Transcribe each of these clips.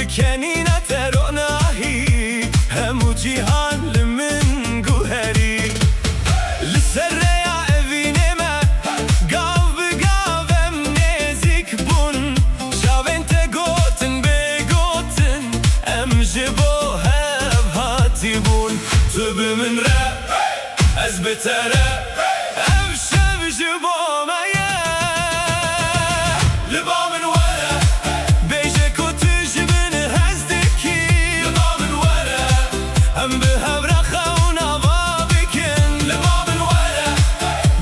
بکنینه ترانهی همو جیهان لمن گوهری لسر اوینه ما گاو بگاوم نزیک بون شاوین تگوتن بگوتن ام جبو هب هاتی بون تو بمن را از بتره ام شب جبو مایه لبا من ورا بیجه کتش بن هزدکی لبا من ورا ام به هبرا خونا با بکن لبا من ورا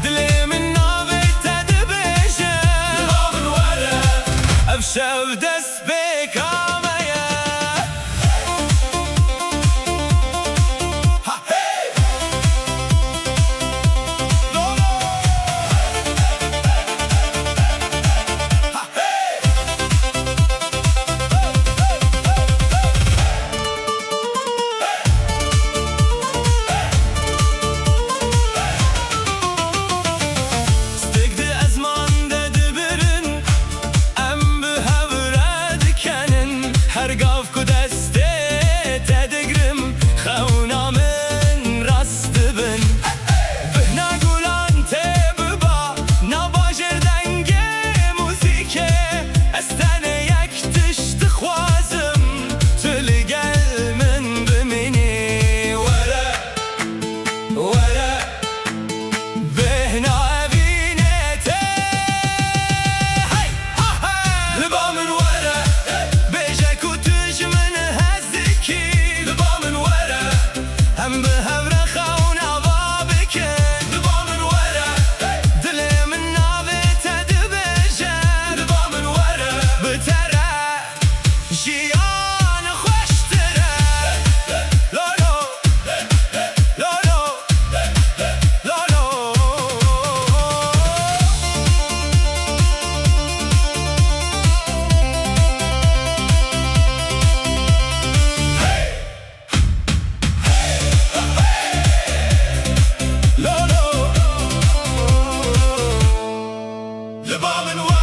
دلی من نابی تد بیجه لبا من ورا ام شب دست بکامه هر گاو کو دسته تدگرم خونا من راست بن بهنا گولان تببا نباجر دنگ موزیکه استنه یک تشت خوازم تلگل من بمینی ورا ورا بهنا اوینه ته هی ها لبا من ورا هم به هبرا خونا با بکن لبا من ورا دلی من نابی تد بیجه لبا من ورا بتره جیان خوشتره لولو لولو لولو لبا من